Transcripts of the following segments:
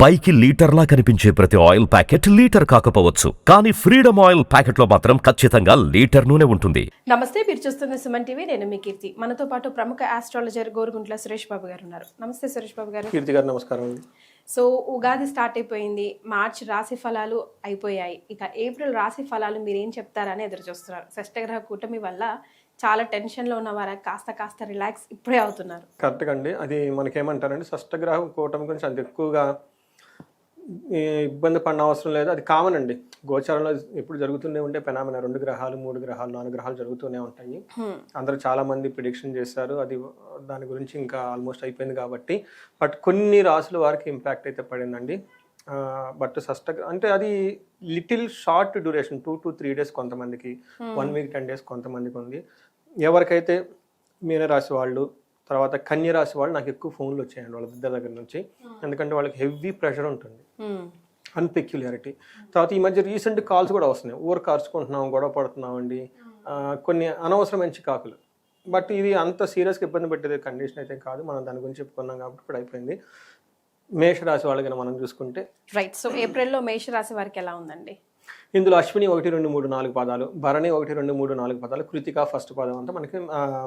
పైకి లీటర్లా కనిపించే ప్రతి ఆయిల్ ప్యాకెట్ లీటర్ కాకపోవచ్చు, కానీ ఫ్రీడమ్ ఆయిల్ ప్యాకెట్లో మాత్రం ఖచ్చితంగా లీటర్ నూనె ఉంటుంది. నమస్తే, మీరు చూస్తున్న సుమన్ టీవీ. నేను మీ కీర్తి. మనతో పాటు ప్రముఖ ఆస్ట్రాలజర్ గోరుగుంట్ల సురేష్ బాబు గారు ఉన్నారు. నమస్తే సురేష్ బాబు గారు. కీర్తి గారు నమస్కారం అండి. సో ఉగాది స్టార్ట్ అయిపోయింది, మార్చ్ రాశి ఫలాలు అయిపోయాయి, ఇక ఏప్రిల్ రాశి ఫలాలు మీరు ఏం చెప్తారని ఎదురు చూస్తున్నారు. షష్టగ్రహ కూటమి వల్ల చాలా టెన్షన్లో ఉన్న వారు కాస్త రిలాక్స్ ఇప్పుడే అవుతున్నారు. కరెక్ట్గా అండి. అది మనకేమంటారండి, షష్టగ్రహం కూటమి గురించి అంత ఎక్కువగా ఇబ్బంది పడిన అవసరం లేదు. అది కామన్ అండి. గోచారంలో ఇప్పుడు జరుగుతూనే ఉండే పెనామినా 2 గ్రహాలు 3 గ్రహాలు 4 గ్రహాలు జరుగుతూనే ఉంటాయి. అందరూ చాలా మంది ప్రిడిక్షన్ చేశారు. అది దాని గురించి ఇంకా ఆల్మోస్ట్ అయిపోయింది కాబట్టి, బట్ కొన్ని రాసుల వారికి ఇంపాక్ట్ అయితే పడిందండి. బట్ అంటే అది little short duration, 2 to 3 days కొంతమందికి, 1 week 10 days కొంతమందికి ఉంది. ఎవరికైతే మీనరాశి వాళ్ళు, తర్వాత కన్య రాశి వాళ్ళు నాకు ఎక్కువ ఫోన్లు వచ్చాయండి వాళ్ళ ఇద్దరి దగ్గర నుంచి. ఎందుకంటే వాళ్ళకి హెవీ ప్రెషర్ ఉంటుంది, అన్పెక్యులారిటీ. తర్వాత ఈ మధ్య రీసెంట్ కాల్స్ కూడా వస్తున్నాయి, ఊరు కార్చుకుంటున్నాం, గొడవ పడుతున్నాం అండి, కొన్ని అనవసరమైన చికాకులు. బట్ ఇది అంత సీరియస్గా ఇబ్బంది పెట్టేది కండిషన్ అయితే కాదు. మనం దాని గురించి చెప్పుకున్నాం కాబట్టి ఇప్పుడు అయిపోయింది. మేషరాశి వాళ్ళకి మనం చూసుకుంటే రైట్. సో ఏప్రిల్లో మేషరాశి వారికి ఎలా ఉందండి? ఇందులో అశ్విని 1, 2, 3, 4 పాదాలు, భరణి 1, 2, 3, 4 పాదాలు, కృతిక ఫస్ట్ పాదం అంతా మనకి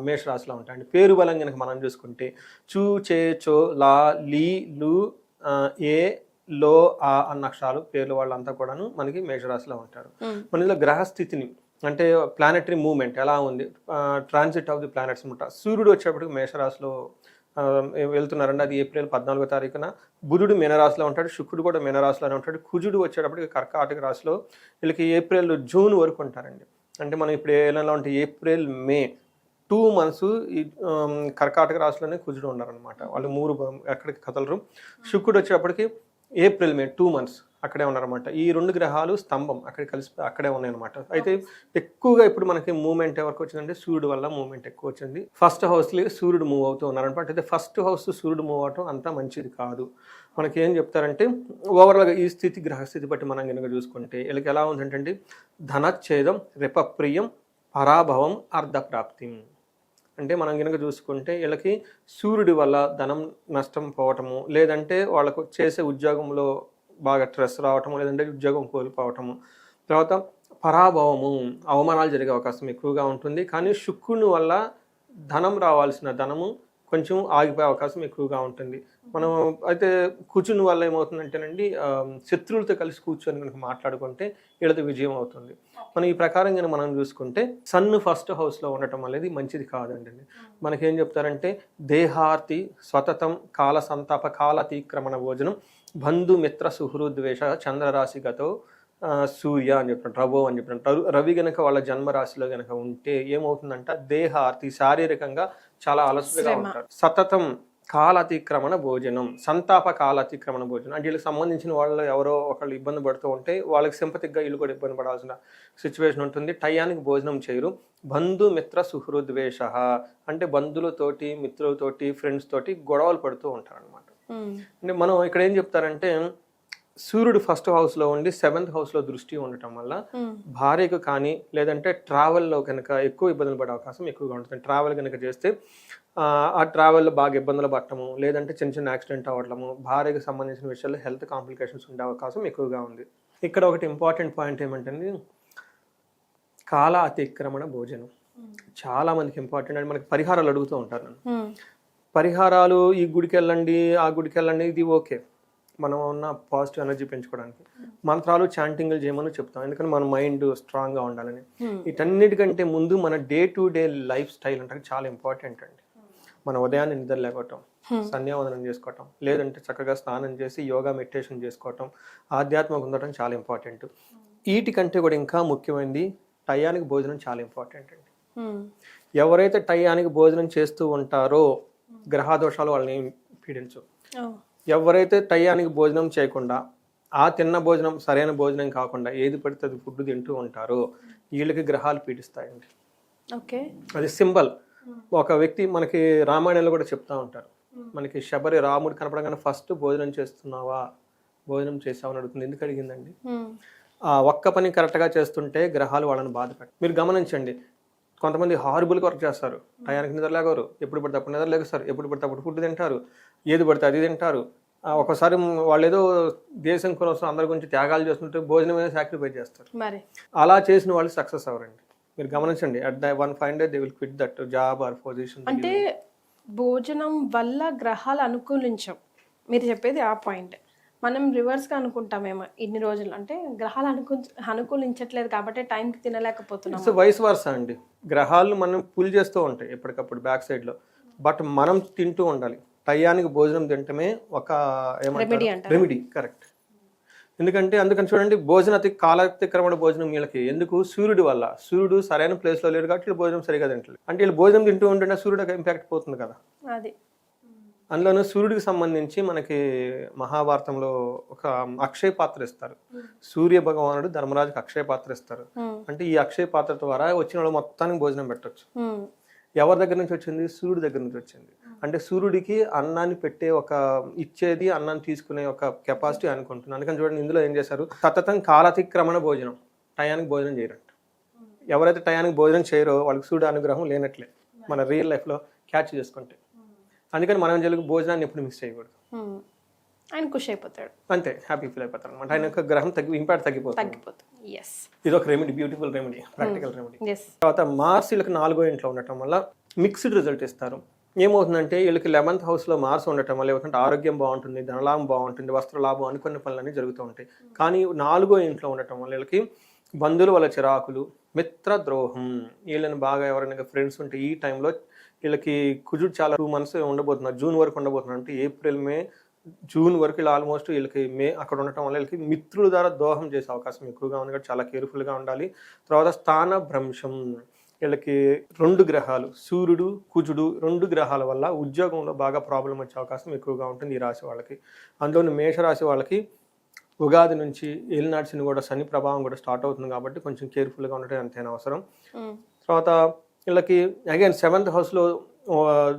మేషరాశిలో ఉంటాయండి. పేరు బలం కనుక మనం చూసుకుంటే చూ, చే, చో, లా, లీ, లు, ఏ, లో, ఆ అన్న అక్షరాలు పేర్లు వాళ్ళంతా కూడాను మనకి మేషరాశిలో ఉంటారు. మన ఇందులో గ్రహస్థితిని అంటే ప్లానెటరీ మూవ్మెంట్ ఎలా ఉంది, ట్రాన్సిట్ ఆఫ్ ది ప్లానెట్స్ అనమాట. సూర్యుడు వచ్చేప్పటికి మేషరాశిలో వెళ్తున్నారండి. అది ఏప్రిల్ 14వ తారీఖున. బుధుడు మీనరాశిలో ఉంటాడు, శుక్రుడు కూడా మీనరాశిలోనే ఉంటాడు. కుజుడు వచ్చేటప్పటికి కర్కాటక రాశిలో. వీళ్ళకి ఏప్రిల్ జూన్ వరకు ఉంటారండి. అంటే మనం ఇప్పుడు ఏ నెలలో ఉంటే ఏప్రిల్ మే 2 months ఈ కర్కాటక రాశిలోనే కుజుడు ఉన్నారనమాట. వాళ్ళు 3 ఎక్కడికి కదలరు. శుక్రుడు వచ్చేటప్పటికి ఏప్రిల్ మే 2 months అక్కడే ఉన్నారనమాట. ఈ 2 గ్రహాలు స్తంభం అక్కడ కలిసి అక్కడే ఉన్నాయన్నమాట. అయితే ఎక్కువగా ఇప్పుడు మనకి మూవ్మెంట్ ఎవరికి వచ్చిందంటే సూర్యుడు వల్ల మూవ్మెంట్ ఎక్కువ వచ్చింది. ఫస్ట్ హౌస్లో సూర్యుడు మూవ్ అవుతూ ఉన్నారనమాట. అయితే ఫస్ట్ హౌస్ సూర్యుడు మూవ్ అవటం అంతా మంచిది కాదు. మనకి ఏం చెప్తారంటే ఓవరాల్గా ఈ స్థితి గ్రహస్థితి బట్టి మనం కనుక చూసుకుంటే వీళ్ళకి ఎలా ఉందంటే ధనచ్ఛేదం, రెపప్రియం, పరాభవం, అర్ధప్రాప్తి. అంటే మనం కనుక చూసుకుంటే వీళ్ళకి సూర్యుడి వల్ల ధనం నష్టం పోవటము, లేదంటే వాళ్ళకు చేసే ఉద్యోగంలో బాగా స్ట్రెస్ రావటము, లేదంటే ఉద్యోగం కోల్పోవటము, తర్వాత పరాభవము, అవమానాలు జరిగే అవకాశం ఎక్కువగా ఉంటుంది. కానీ శుక్రుని వల్ల ధనం రావాల్సిన ధనము కొంచెం ఆగిపోయే అవకాశం ఎక్కువగా ఉంటుంది. మనం అయితే కుజుని వల్ల ఏమవుతుందంటేనండి, శత్రువులతో కలిసి కూర్చొని కనుక మాట్లాడుకుంటే వీళ్ళది విజయం అవుతుంది. మనం ఈ ప్రకారంగా మనం చూసుకుంటే సన్ ఫస్ట్ హౌస్లో ఉండటం అనేది మంచిది కాదండి. మనకేం చెప్తారంటే దేహార్తి స్వతతం కాల సంతాప కాలతీక్రమణ భోజనం బంధుమిత్ర సుహృద్వేష చంద్రరాశిగతో సూర్య అని చెప్పినట్టు, రవో అని చెప్పినట్టు. రవి గనక వాళ్ళ జన్మరాశిలో గనక ఉంటే ఏమవుతుందంట, దేహార్తి శారీరకంగా చాలా అలసటగా ఉంటారు. సతతం కాలాతిక్రమణ భోజనం, సంతాప కాలాతిక్రమణ భోజనం అంటే వీళ్ళకి సంబంధించిన వాళ్ళు ఎవరో ఒకళ్ళు ఇబ్బంది పడుతూ ఉంటే వాళ్ళకి సింపతిక్గా వీళ్ళు కూడా ఇబ్బంది పడాల్సిన సిచ్యువేషన్ ఉంటుంది. టయానికి భోజనం చేయరు. బంధుమిత్ర సుహృద్వేష అంటే బంధువులతోటి, మిత్రులతోటి, ఫ్రెండ్స్ తోటి గొడవలు పడుతూ ఉంటారు అనమాట. అంటే మనం ఇక్కడ ఏం చెప్తారంటే సూర్యుడు ఫస్ట్ హౌస్లో ఉండి 7th హౌస్లో దృష్టి ఉండటం వల్ల భార్యకు కానీ లేదంటే ట్రావెల్లో కనుక ఎక్కువ ఇబ్బందులు పడే అవకాశం ఎక్కువగా ఉంటుంది. ట్రావెల్ కనుక చేస్తే ఆ ట్రావెల్లో బాగా ఇబ్బందులు పడటము, లేదంటే చిన్న యాక్సిడెంట్ అవ్వడము, భార్యకు సంబంధించిన విషయాల్లో హెల్త్ కాంప్లికేషన్స్ ఉండే అవకాశం ఎక్కువగా ఉంది. ఇక్కడ ఒకటి ఇంపార్టెంట్ పాయింట్ ఏమంటే కాల అతిక్రమణ భోజనం చాలా మందికి ఇంపార్టెంట్. అండ్ మనకి పరిహారాలు అడుగుతూ ఉంటారు నన్ను. పరిహారాలు ఈ గుడికి వెళ్ళండి, ఆ గుడికి వెళ్ళండి, ఇది ఓకే, మనం ఉన్న పాజిటివ్ ఎనర్జీ పెంచుకోవడానికి. మంత్రాలు చాంటింగ్లు చేయమని చెప్తాం, ఎందుకంటే మన మైండ్ స్ట్రాంగ్గా ఉండాలని. వీటన్నిటికంటే ముందు మన day to day life style అంటే చాలా ఇంపార్టెంట్ అండి. మన ఉదయాన్నే నిద్ర లేకపోవటం, సంధ్యావందనం చేసుకోవటం, లేదంటే చక్కగా స్నానం చేసి యోగా మెడిటేషన్ చేసుకోవటం, ఆధ్యాత్మికంగా ఉండటం చాలా ఇంపార్టెంట్. వీటికంటే కూడా ఇంకా ముఖ్యమైనది టయానికి భోజనం చాలా ఇంపార్టెంట్ అండి. ఎవరైతే టయానికి భోజనం చేస్తూ ఉంటారో గ్రహదోషాలు వాళ్ళని పీడించవు. ఎవరైతే టయానికి భోజనం చేయకుండా ఆ తిన్న భోజనం సరైన భోజనం కాకుండా ఏది పడితే అది ఫుడ్ తింటూ ఉంటారో వీళ్ళకి గ్రహాలు పీడిస్తాయండి. ఓకే, అది సింబల్. ఒక వ్యక్తి మనకి రామాయణంలో కూడా చెప్తా ఉంటారు, మనకి శబరి రాముడు కనపడగానే ఫస్ట్ భోజనం చేస్తున్నావా, భోజనం చేసావు అని అడుగుతుంది. ఎందుకు అడిగిందండి? ఆ ఒక్క పని కరెక్ట్గా చేస్తుంటే గ్రహాలు వాళ్ళని బాధపెట్టారు. మీరు గమనించండి, కొంతమంది హార్బుల్గా వర్క్ చేస్తారు, టయానికి నిద్ర లేగరు, ఎప్పుడు పడితే అప్పుడు నిద్ర లేస్తారు, ఎప్పుడు పడితే అప్పుడు ఫుడ్ తింటారు, ఏది పడితే అది తింటారు, ఒకసారి వాళ్ళు ఏదో దేశం కోసం అందరి గురించి త్యాగాలు చేస్తుంటే భోజనం మీద సాక్రిఫైస్ చేస్తారు. మరి అలా చేసిన వాళ్ళు సక్సెస్ అవ్వరండి. మీరు గమనించండి, at the one fine day they will quit that job or position. అంటే భోజనం వల్ల గ్రహాలు అనుకూలించవు, మీరు చెప్పేది ఆ పాయింట్. మనం రివర్స్గా అనుకుంటామేమో ఇన్ని రోజులు, అంటే గ్రహాలు అనుకూలించట్లేదు కాబట్టి టైంకి తినలేకపోతున్నాం. ఇట్స్ వైస్ వర్సా అండి. గ్రహాలు మనం పుల్ చేస్తూ ఉంటాయి ఎప్పటికప్పుడు బ్యాక్ సైడ్లో, బట్ మనం తింటూ ఉండాలి. టయానికి భోజనం తింటమే ఒక ఏమంటారు రెమెడీ, కరెక్ట్. అందుకని చూడండి, కాలాతిక్రమణ భోజనం వీళ్ళకి ఎందుకు? సూర్యుడి వల్ల. సూర్యుడు సరైన ప్లేస్లో లేడు కాబట్టి వీళ్ళు భోజనం సరిగా తింటలేదు. అంటే వీళ్ళు భోజనం తింటూ ఉంటుంటే సూర్యుడికి ఇంపాక్ట్ పోతుంది కదా. అది అందులోనూ సూర్యుడికి సంబంధించి మనకి మహాభారతంలో ఒక అక్షయ పాత్ర ఇస్తారు. సూర్య భగవానుడు ధర్మరాజుకి అక్షయ పాత్ర ఇస్తారు. అంటే ఈ అక్షయ పాత్ర ద్వారా వచ్చిన వాళ్ళు మొత్తానికి భోజనం పెట్టొచ్చు. ఎవరి దగ్గర నుంచి వచ్చింది? సూర్యుడి దగ్గర నుంచి వచ్చింది. అంటే సూర్యుడికి అన్నాన్ని పెట్టే ఇచ్చేది, అన్నాన్ని తీసుకునే ఒక కెపాసిటీ అనుకుంటున్నాను. అందుకని చూడండి, ఇందులో ఏం చేశారు? సతతం కాలాతిక్రమణ భోజనం, టయానికి భోజనం చేయరంట. ఎవరైతే టయానికి భోజనం చేయరో వాళ్ళకి సూర్యుడు అనుగ్రహం లేనట్లే మన రియల్ లైఫ్లో క్యాచ్ చేసుకుంటే. అందుకని మనం జలుగు భోజనాన్ని ఎప్పుడు మిస్ చేయకూడదు. ఆయన ఖుషి అయిపోతాడు, అంతే, హ్యాపీ ఫీల్ అయిపోతారు అనమాట. ఆయన యొక్క గ్రహం ఇంపాక్ట్ తగ్గిపోతుంది. ఇది ఒక remedy, beautiful remedy, practical remedy. తర్వాత మార్స్ వీళ్ళకి 4వ ఇంట్లో ఉండటం వల్ల మిక్స్డ్ రిజల్ట్ ఇస్తారు. ఏమవుతుందంటే వీళ్ళకి 11th హౌస్లో మార్స్ ఉండటం వల్ల ఏమవుతుంటే ఆరోగ్యం బాగుంటుంది, ధనలాభం బాగుంటుంది, వస్త్రలాభం, అనుకున్న పనులన్నీ జరుగుతూ ఉంటాయి. కానీ 4వ ఇంట్లో ఉండటం వల్ల వీళ్ళకి బంధువుల వల్ల చిరాకులు, మిత్ర ద్రోహం, వీళ్ళని బాగా ఎవరైనా ఫ్రెండ్స్ ఉంటే ఈ టైంలో వీళ్ళకి కుజుడు చాలా 2 months ఉండబోతున్నారు. జూన్ వరకు ఉండబోతున్నారు. అంటే ఏప్రిల్, మే, జూన్ వరకు ఇలా ఆల్మోస్ట్ వీళ్ళకి అక్కడ ఉండటం వల్ల వీళ్ళకి మిత్రుల ద్వారా దోహం చేసే అవకాశం ఎక్కువగా ఉంది కాబట్టి చాలా కేర్ఫుల్గా ఉండాలి. తర్వాత స్థాన భ్రంశం, వీళ్ళకి 2 గ్రహాలు, సూర్యుడు, కుజుడు, 2 గ్రహాల వల్ల ఉద్యోగంలో బాగా ప్రాబ్లం వచ్చే అవకాశం ఎక్కువగా ఉంటుంది ఈ రాశి వాళ్ళకి. అందులోని మేషరాశి వాళ్ళకి ఉగాది నుంచి ఏలినాటి శని కూడా, శని ప్రభావం కూడా స్టార్ట్ అవుతుంది కాబట్టి కొంచెం కేర్ఫుల్గా ఉండటం ఎంతైనా అవసరం. తర్వాత వీళ్ళకి అగైన్ 7th హౌస్లో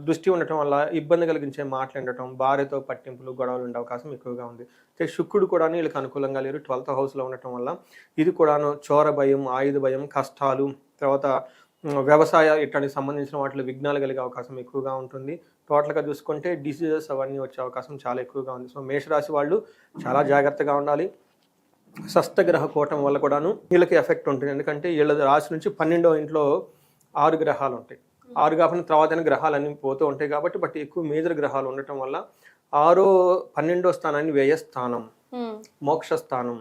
దృష్టి ఉండటం వల్ల ఇబ్బంది కలిగించే మాట్లాడటం, భార్యతో పట్టింపులు, గొడవలు ఉండే అవకాశం ఎక్కువగా ఉంది. శుక్రుడు కూడా వీళ్ళకి అనుకూలంగా లేరు 12th హౌస్లో ఉండటం వల్ల. ఇది కూడాను చోర భయం, ఆయుధ భయం, కష్టాలు, తర్వాత వ్యవసాయ ఇట్లాంటికి సంబంధించిన వాటిలో విఘ్నాలు కలిగే అవకాశం ఎక్కువగా ఉంటుంది. టోటల్గా చూసుకుంటే డిసీజెస్ అవన్నీ వచ్చే అవకాశం చాలా ఎక్కువగా ఉంది. సో మేషరాశి వాళ్ళు చాలా జాగ్రత్తగా ఉండాలి. షష్టగ్రహ కూటం వల్ల కూడాను వీళ్ళకి ఎఫెక్ట్ ఉంటుంది. ఎందుకంటే వీళ్ళ రాశి నుంచి 12వ ఇంట్లో 6 గ్రహాలు ఉంటాయి. 6 కాకుండా తర్వాత గ్రహాలు అన్నీ పోతూ ఉంటాయి కాబట్టి, బట్ ఎక్కువ మేజర్ గ్రహాలు ఉండటం వల్ల 12వ స్థానాన్ని వ్యయస్థానం, మోక్ష స్థానం,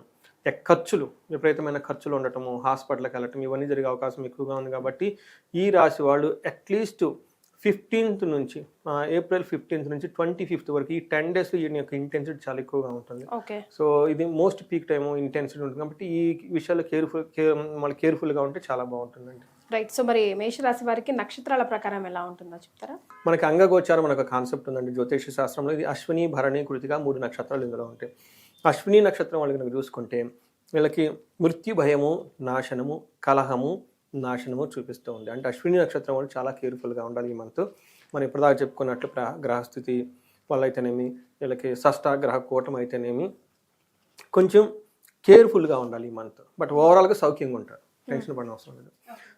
ఖర్చులు, విపరీతమైన ఖర్చులు ఉండటము, హాస్పిటల్కి వెళ్ళటం, ఇవన్నీ జరిగే అవకాశం ఎక్కువగా ఉంది. కాబట్టి ఈ రాశి వాళ్ళు అట్లీస్ట్ 15th నుంచి ఏప్రిల్ 15th నుంచి 25th వరకు ఈ 10 days వీటి యొక్క ఇంటెన్సిటీ చాలా ఎక్కువగా ఉంటుంది. సో ఇది మోస్ట్ పీక్ టైము, ఇంటెన్సిటీ ఉంటుంది. కాబట్టి ఈ విషయాల్లో మళ్ళీ కేర్ఫుల్గా ఉంటే చాలా బాగుంటుందండి. రైట్. సో మరి మేషరాశి వారికి నక్షత్రాల ప్రకారం ఎలా ఉంటుందో చెప్తారా? మనకి అంగగోచారం మనకు కాన్సెప్ట్ ఉందండి జ్యోతిష శాస్త్రంలో. ఇది అశ్విని, భరణి, కృతిక 3 నక్షత్రాలు ఇందులో ఉంటాయి. అశ్విని నక్షత్రం వాళ్ళకి కనుక చూసుకుంటే వీళ్ళకి మృత్యు భయము, నాశనము, కలహము, నాశనము చూపిస్తూ ఉంది. అంటే అశ్విని నక్షత్రం వాళ్ళు చాలా కేర్ఫుల్గా ఉండాలి ఈ మంత్. మనం ఇప్పటిదాకా చెప్పుకున్నట్లు గ్రహస్థితి వల్ల అయితేనేమి, వీళ్ళకి షష్ఠ గ్రహ కూటం అయితేనేమి కొంచెం కేర్ఫుల్గా ఉండాలి ఈ మంత్. బట్ ఓవరాల్గా సౌఖ్యంగా ఉంటారు, టెన్షన్ పడిన అవసరం లేదు.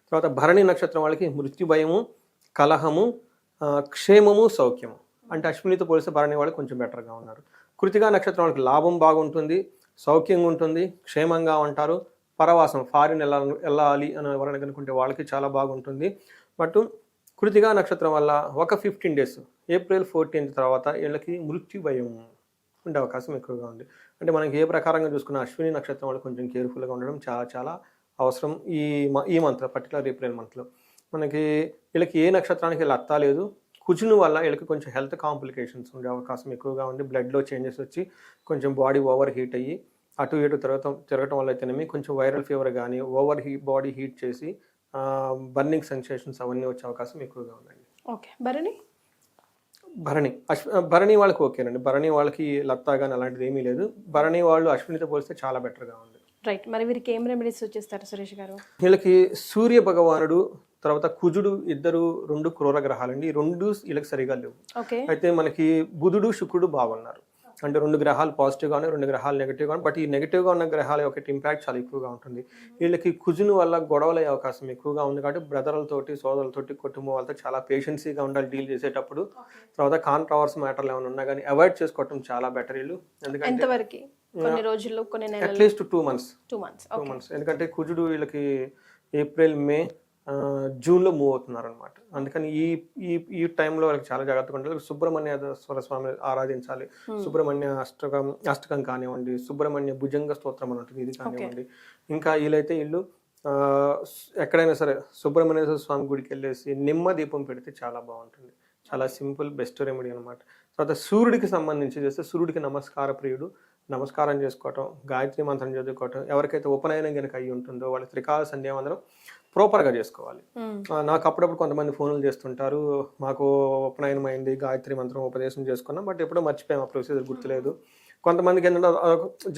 తర్వాత భరణి నక్షత్రం వాళ్ళకి మృత్యు భయము, కలహము, క్షేమము, సౌఖ్యము. అంటే అశ్వినితో పోలిస్తే భరణి వాళ్ళు కొంచెం బెటర్గా ఉన్నారు. కృతికా నక్షత్రం వాళ్ళకి లాభం బాగుంటుంది, సౌఖ్యంగా ఉంటుంది, క్షేమంగా ఉంటారు. పరవాసం, ఫారిన్ వెళ్ళాలి అని ఎవరైనా కనుకుంటే వాళ్ళకి చాలా బాగుంటుంది. బట్ కృతికా నక్షత్రం వల్ల ఒక 15 days ఏప్రిల్ 14th తర్వాత వీళ్ళకి మృత్యు భయం ఉండే అవకాశం ఎక్కువగా ఉంది. అంటే మనకి ఏ ప్రకారంగా చూసుకున్న అశ్విని నక్షత్రం వాళ్ళు కొంచెం కేర్ఫుల్గా ఉండడం చాలా చాలా అవసరం ఈ మంత్లో, పర్టికులర్ ఏప్రిల్ మంత్లో. మనకి వీళ్ళకి ఏ నక్షత్రానికి లత్తా లేదు. కుజుని వల్ల వీళ్ళకి కొంచెం హెల్త్ కాంప్లికేషన్స్ ఉండే అవకాశం ఎక్కువగా ఉంది. బ్లడ్లో చేంజెస్ వచ్చి కొంచెం బాడీ ఓవర్ హీట్ అయ్యి అటు ఇటు తిరగటం వల్ల అయితేనేమి కొంచెం వైరల్ ఫీవర్ కానీ బాడీ హీట్ చేసి బర్నింగ్ సెన్సేషన్స్ అవన్నీ వచ్చే అవకాశం ఎక్కువగా ఉందండి. ఓకే. భరణి వాళ్ళకి ఓకేనండి. భరణి వాళ్ళకి లత్తా కానీ అలాంటిది ఏమీ లేదు. భరణి వాళ్ళు అశ్వినితో పోలిస్తే చాలా బెటర్గా ఉంది. రైట్. మరి వీరికి ఏం రెమెడీస్ వచ్చేస్తారు సురేష్ గారు? వీళ్ళకి సూర్య భగవానుడు, తర్వాత కుజుడు, 2 క్రూర గ్రహాలండి. ఈ 2 వీళ్ళకి సరిగా లేవు. అయితే మనకి బుధుడు, శుక్రుడు బాగున్నారు. అంటే 2 గ్రహాలు పాజిటివ్గా ఉన్నాయి, 2 గ్రహాలు నెగిటివ్గా ఉన్నాయి. బట్ ఈ నెగిటివ్గా ఉన్న గ్రహాల యొక్క ఇంపాక్ట్ చాలా ఎక్కువగా ఉంటుంది. వీళ్ళకి కుజుని వల్ల గొడవలు అయ్యే అవకాశం ఎక్కువగా ఉంది కాబట్టి బ్రదర్లతోటి, సోదరులతోటి, కుటుంబం వాళ్ళతో చాలా పేషెన్సీగా ఉండాలి డీల్ చేసేటప్పుడు. తర్వాత కాంట్రవర్సీ మ్యాటర్లు ఏమైనా ఉన్నా కానీ అవాయిడ్ చేసుకోవటం చాలా బెటర్ వీళ్ళు. ఎందుకంటే ఎంతవరకు కొన్ని రోజులు కొన్ని నెలలు అట్లీస్ట్ 2 months. 2 months 2 months. ఎందుకంటే కుజుడు వీళ్ళకి ఏప్రిల్, మే, జూన్లో మూవ్ అవుతున్నారు అనమాట. అందుకని ఈ ఈ ఈ టైంలో వాళ్ళకి చాలా జాగ్రత్తగా ఉండాలి. సుబ్రహ్మణ్యేశ్వర స్వామి ఆరాధించాలి. సుబ్రహ్మణ్య అష్టకం కానివ్వండి, సుబ్రహ్మణ్య భుజంగ స్తోత్రం అని ఉంటుంది, ఇది కానివ్వండి. ఇంకా వీళ్ళు ఎక్కడైనా సరే సుబ్రహ్మణ్యేశ్వర స్వామి గుడికి వెళ్ళేసి నిమ్మ దీపం పెడితే చాలా బాగుంటుంది. చాలా సింపుల్, బెస్ట్ రెమెడీ అనమాట. తర్వాత సూర్యుడికి సంబంధించి చేస్తే సూర్యుడికి నమస్కార ప్రియుడు, నమస్కారం చేసుకోవటం, గాయత్రి మంత్రం చదువుకోవటం. ఎవరికైతే ఉపనయనం కనుక అయ్యి ఉంటుందో వాళ్ళు త్రికాల సంధ్యావందనం ప్రాపర్గా చేసుకోవాలి. నాకు అప్పుడప్పుడు కొంతమంది ఫోన్లు చేస్తుంటారు, మాకు ఉపనయనం అయింది, గాయత్రి మంత్రం ఉపదేశం చేసుకున్నాం, బట్ ఎప్పుడో మర్చిపోయాం, ఆ ప్రొసీజర్ గుర్తులేదు. కొంతమందికి ఏంటంటే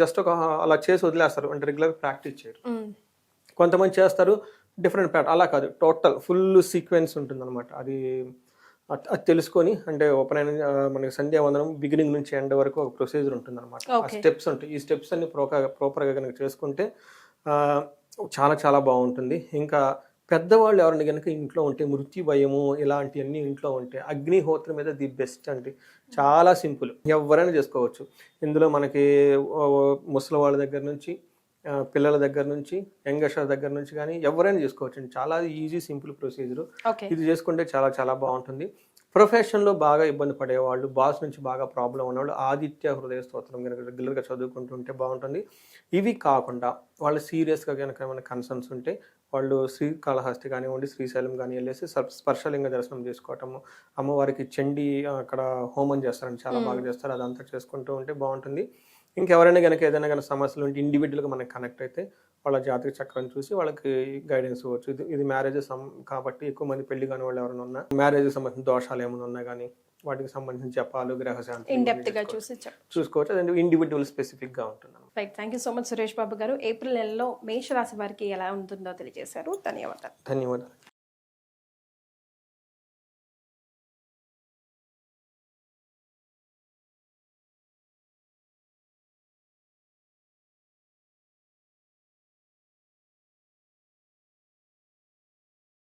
జస్ట్ అలా చేసి వదిలేస్తారు, అంటే రెగ్యులర్ ప్రాక్టీస్ చేయరు. కొంతమంది చేస్తారు డిఫరెంట్ ప్యాటర్న్, అలా కాదు, టోటల్ ఫుల్ సీక్వెన్స్ ఉంటుంది అనమాట. అది తెలుసుకొని, అంటే ఉపనయనం మనకి సంధ్యావందనం బిగినింగ్ నుంచి ఎండ్ వరకు ఒక ప్రొసీజర్ ఉంటుంది అనమాట. ఆ స్టెప్స్ ఉంటాయి. ఈ స్టెప్స్ అన్ని ప్రాపర్గా కనుక చేసుకుంటే చాలా చాలా బాగుంటుంది. ఇంకా పెద్దవాళ్ళు ఎవరైనా కనుక ఇంట్లో ఉంటే, మృత్యు భయము ఇలాంటివన్నీ ఇంట్లో ఉంటే అగ్నిహోత్రం మీద ది బెస్ట్ అండి. చాలా సింపుల్, ఎవరైనా చేసుకోవచ్చు. ఇందులో మనకి ముసలి వాళ్ళ దగ్గర నుంచి, పిల్లల దగ్గర నుంచి, యంగస్టర్ దగ్గర నుంచి కానీ ఎవరైనా చేసుకోవచ్చు అండి. చాలా ఈజీ, సింపుల్ ప్రొసీజర్. ఇది చేసుకుంటే చాలా చాలా బాగుంటుంది. ప్రొఫెషన్లో బాగా ఇబ్బంది పడేవాళ్ళు, బాస్ నుంచి బాగా ప్రాబ్లం ఉన్నవాళ్ళు ఆదిత్య హృదయ స్తోత్రం కనుక రెగ్యులర్గా చదువుకుంటుంటే బాగుంటుంది. ఇవి కాకుండా వాళ్ళు సీరియస్గా కనుక ఏమైనా కన్సర్న్స్ ఉంటే వాళ్ళు శ్రీకాళహస్తి కానివ్వండి, శ్రీశైలం కానీ వెళ్ళేసి స్పర్శలింగ దర్శనం చేసుకోవటము, అమ్మవారికి చండీ అక్కడ హోమం చేస్తారండి, చాలా బాగా చేస్తారు. అదంతా చేసుకుంటూ ఉంటే బాగుంటుంది. ఇంకెవరైనా కనుక ఏదైనా కనుక సమస్యలు ఉంటే ఇండివిజువల్గా మనకి కనెక్ట్ అయితే వాళ్ళ జాతక చక్రం చూసి వాళ్ళకి గైడెన్స్ ఇవ్వచ్చు. ఇది మ్యారేజెస్ కాబట్టి ఎక్కువ మంది పెళ్లి కాని వాళ్ళు ఎవరైనా ఉన్నా, మ్యారేజ్కి సంబంధించిన దోషాలు ఏమైనా ఉన్నా కానీ వాటికి సంబంధించిన జపాలు, గ్రహశాంతి చూసుకోవచ్చు. అదే ఇండివిజువల్ స్పెసిఫిక్గా ఉంటుంది. Right, thank you so much Suresh Babu garu. April నెలలో మేష రాశి వారికి ఎలా ఉంటుందో తెలియజేశారు. ధన్యవాదాలు.